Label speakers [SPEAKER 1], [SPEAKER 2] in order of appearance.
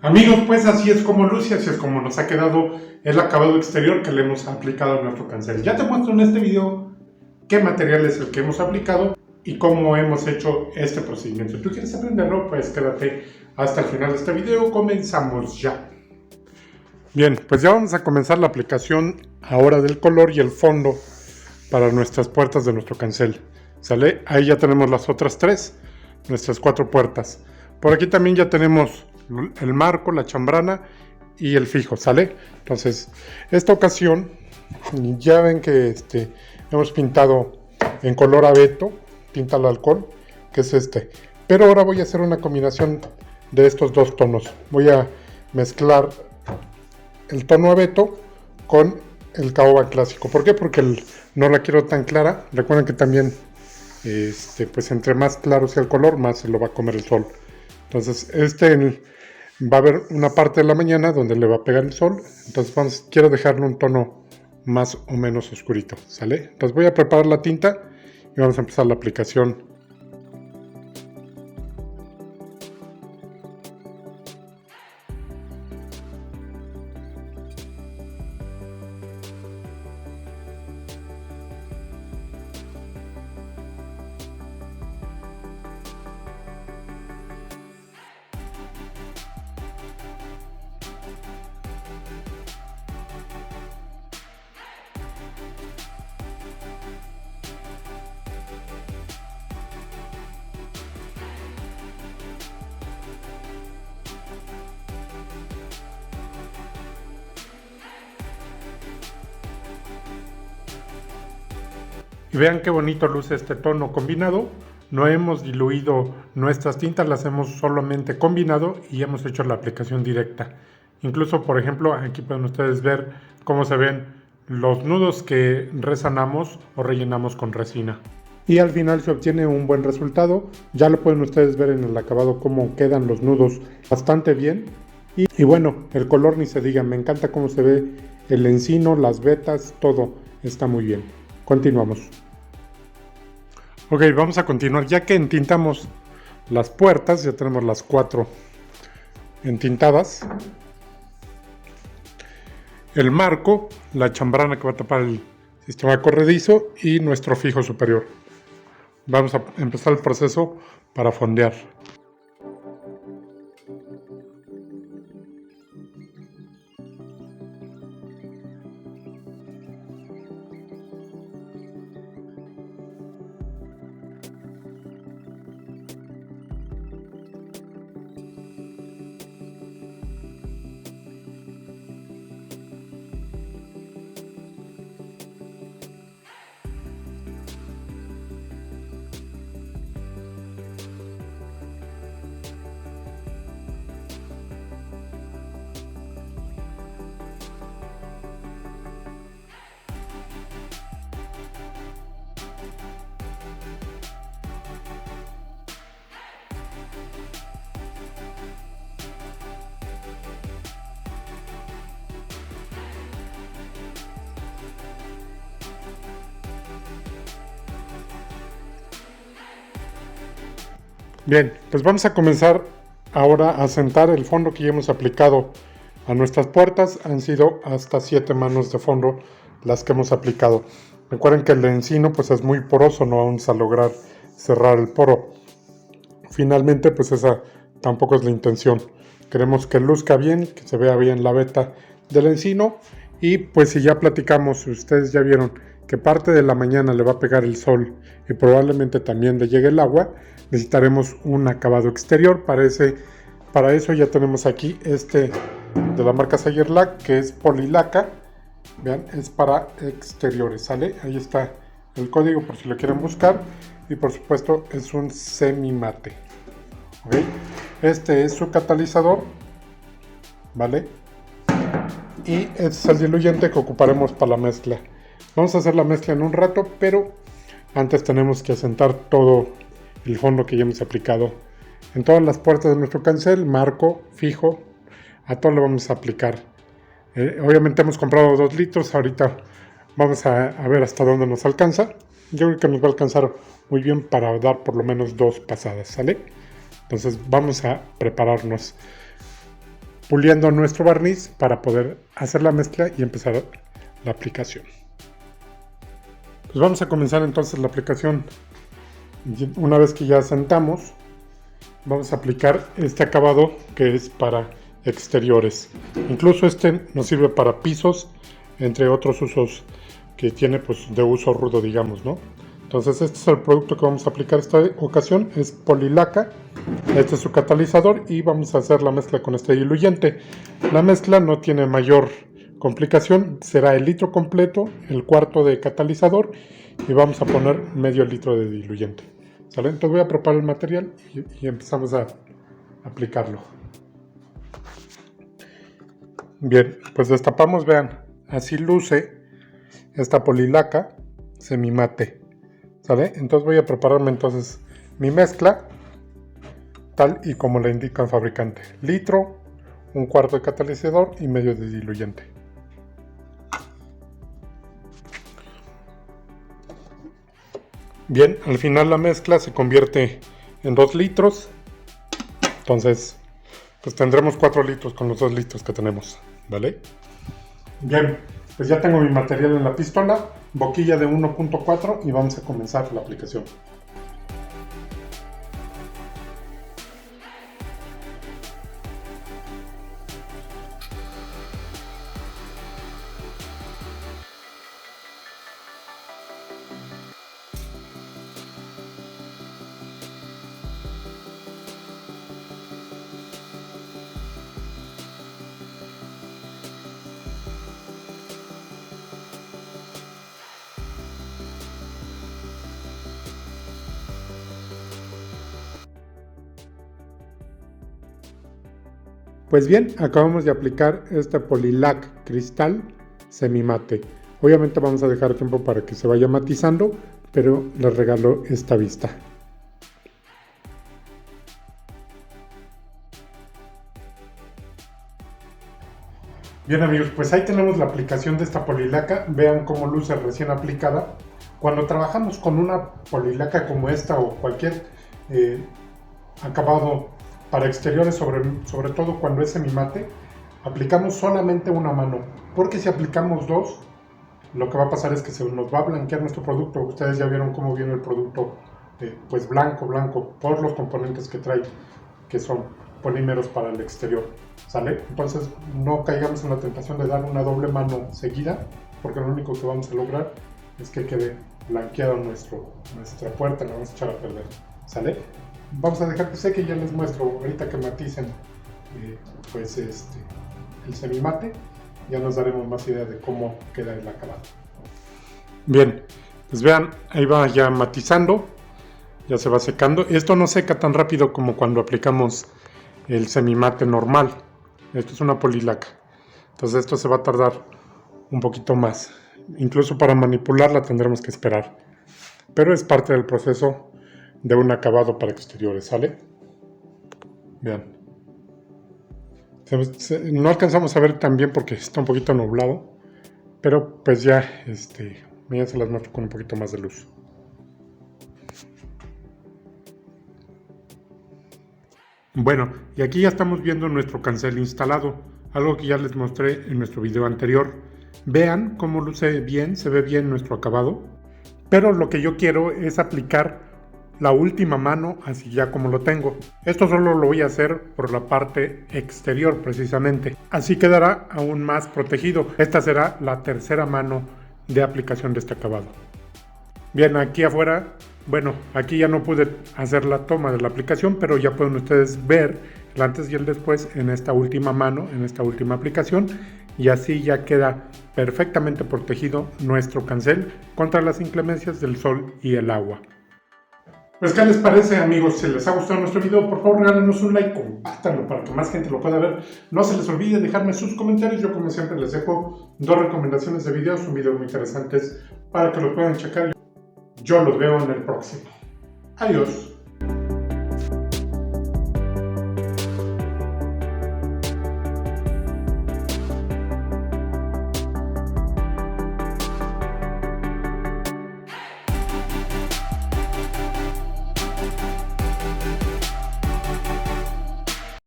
[SPEAKER 1] Amigos, pues así es como luce, así es como nos ha quedado el acabado exterior que le hemos aplicado a nuestro cancel. Ya te muestro en este video qué material es el que hemos aplicado y cómo hemos hecho este procedimiento. Si tú quieres aprenderlo, pues quédate hasta el final de este video. Comenzamos ya. Bien, pues ya vamos a comenzar la aplicación ahora del color y el fondo para nuestras puertas de nuestro cancel. ¿Sale? Ahí ya tenemos las otras tres, nuestras 4 puertas. Por aquí también ya tenemos el marco, la chambrana y el fijo, ¿sale? Entonces, esta ocasión ya ven que hemos pintado en color abeto, pinta al alcohol, que es este. Pero ahora voy a hacer una combinación de estos dos tonos. Voy a mezclar el tono abeto con el caoba clásico. ¿Por qué? Porque no la quiero tan clara. Recuerden que también pues entre más claro sea el color, más se lo va a comer el sol. Entonces va a haber una parte de la mañana donde le va a pegar el sol. Entonces quiero dejarle un tono más o menos oscurito, ¿sale? Entonces voy a preparar la tinta y vamos a empezar la aplicación. Y vean qué bonito luce este tono combinado. No hemos diluido nuestras tintas, las hemos solamente combinado y hemos hecho la aplicación directa. Incluso, por ejemplo, aquí pueden ustedes ver cómo se ven los nudos que resanamos o rellenamos con resina. Y al final se obtiene un buen resultado. Ya lo pueden ustedes ver en el acabado cómo quedan los nudos bastante bien. Y bueno, el color ni se diga, me encanta cómo se ve el encino, las vetas, todo está muy bien. Continuamos. Ok, vamos a continuar. Ya que entintamos las puertas, ya tenemos las 4 entintadas. El marco, la chambrana que va a tapar el sistema corredizo y nuestro fijo superior. Vamos a empezar el proceso para fondear. Bien, pues vamos a comenzar ahora a sentar el fondo que ya hemos aplicado a nuestras puertas. Han sido hasta 7 manos de fondo las que hemos aplicado. Recuerden que el encino pues es muy poroso, no vamos a lograr cerrar el poro. Finalmente pues esa tampoco es la intención. Queremos que luzca bien, que se vea bien la veta del encino. Y pues si ya platicamos, ustedes ya vieron que parte de la mañana le va a pegar el sol y probablemente también le llegue el agua, necesitaremos un acabado exterior. Para eso ya tenemos aquí de la marca Sayerlac, que es Polilaca. Vean, es para exteriores, ¿sale? Ahí está el código por si lo quieren buscar. Y por supuesto es un semi mate. ¿Okay? Este es su catalizador, ¿vale? Y este es el diluyente que ocuparemos para la mezcla. Vamos a hacer la mezcla en un rato, pero antes tenemos que asentar todo el fondo que ya hemos aplicado en todas las puertas de nuestro cancel, marco, fijo, a todo lo vamos a aplicar. Obviamente hemos comprado 2 litros, ahorita vamos a ver hasta dónde nos alcanza. Yo creo que nos va a alcanzar muy bien para dar por lo menos 2 pasadas, ¿sale? Entonces vamos a prepararnos. puliendo nuestro barniz para poder hacer la mezcla y empezar la aplicación. Pues vamos a comenzar entonces la aplicación. Una vez que ya asentamos, vamos a aplicar este acabado que es para exteriores. Incluso este nos sirve para pisos, entre otros usos que tiene, pues, de uso rudo, digamos, ¿no? Entonces este es el producto que vamos a aplicar esta ocasión, es polilaca. Este es su catalizador y vamos a hacer la mezcla con este diluyente. La mezcla no tiene mayor complicación, será el litro completo, el cuarto de catalizador y vamos a poner medio litro de diluyente. ¿Sale? Entonces voy a preparar el material y empezamos a aplicarlo. Bien, pues destapamos, vean, así luce esta polilaca semimate. ¿Sale? Entonces voy a prepararme entonces mi mezcla tal y como la indica el fabricante. Litro, un cuarto de catalizador y medio de diluyente. Bien, al final la mezcla se convierte en 2 litros. Entonces, pues tendremos 4 litros con los 2 litros que tenemos, ¿vale? Bien, pues ya tengo mi material en la pistola, boquilla de 1.4 y vamos a comenzar la aplicación. Pues bien, acabamos de aplicar este Polilac Cristal Semimate. Obviamente vamos a dejar tiempo para que se vaya matizando, pero les regalo esta vista. Bien amigos, pues ahí tenemos la aplicación de esta polilaca. Vean cómo luce recién aplicada. Cuando trabajamos con una polilaca como esta o cualquier acabado para exteriores, sobre todo cuando es semimate, aplicamos solamente una mano, porque si aplicamos dos, lo que va a pasar es que se nos va a blanquear nuestro producto. Ustedes ya vieron cómo viene el producto, pues blanco, por los componentes que trae, que son polímeros para el exterior, ¿sale? Entonces no caigamos en la tentación de dar una doble mano seguida, porque lo único que vamos a lograr es que quede blanqueado nuestra puerta, la vamos a echar a perder, ¿sale? Vamos a dejar que seque y ya les muestro, ahorita que maticen pues el semimate, ya nos daremos más idea de cómo queda el acabado. Bien, pues vean, ahí va ya matizando, ya se va secando. Esto no seca tan rápido como cuando aplicamos el semimate normal. Esto es una polilaca, entonces esto se va a tardar un poquito más. Incluso para manipularla tendremos que esperar, pero es parte del proceso de un acabado para exteriores, ¿sale? Vean. No alcanzamos a ver tan bien porque está un poquito nublado, pero pues ya, ya se las muestro con un poquito más de luz. Bueno, y aquí ya estamos viendo nuestro cancel instalado, algo que ya les mostré en nuestro video anterior. Vean cómo luce bien, se ve bien nuestro acabado, pero lo que yo quiero es aplicar la última mano así ya como lo tengo. Esto solo lo voy a hacer por la parte exterior precisamente, así quedará aún más protegido. Esta será la tercera mano de aplicación de este acabado. Bien, aquí afuera, bueno, aquí ya no pude hacer la toma de la aplicación, pero ya pueden ustedes ver el antes y el después en esta última mano, en esta última aplicación, y así ya queda perfectamente protegido nuestro cancel contra las inclemencias del sol y el agua. Pues, ¿qué les parece, amigos? Si les ha gustado nuestro video, por favor regálenos un like, compártanlo para que más gente lo pueda ver. No se les olvide dejarme sus comentarios. Yo, como siempre, les dejo 2 recomendaciones de videos, son videos muy interesantes para que los puedan checar. Yo los veo en el próximo. Adiós.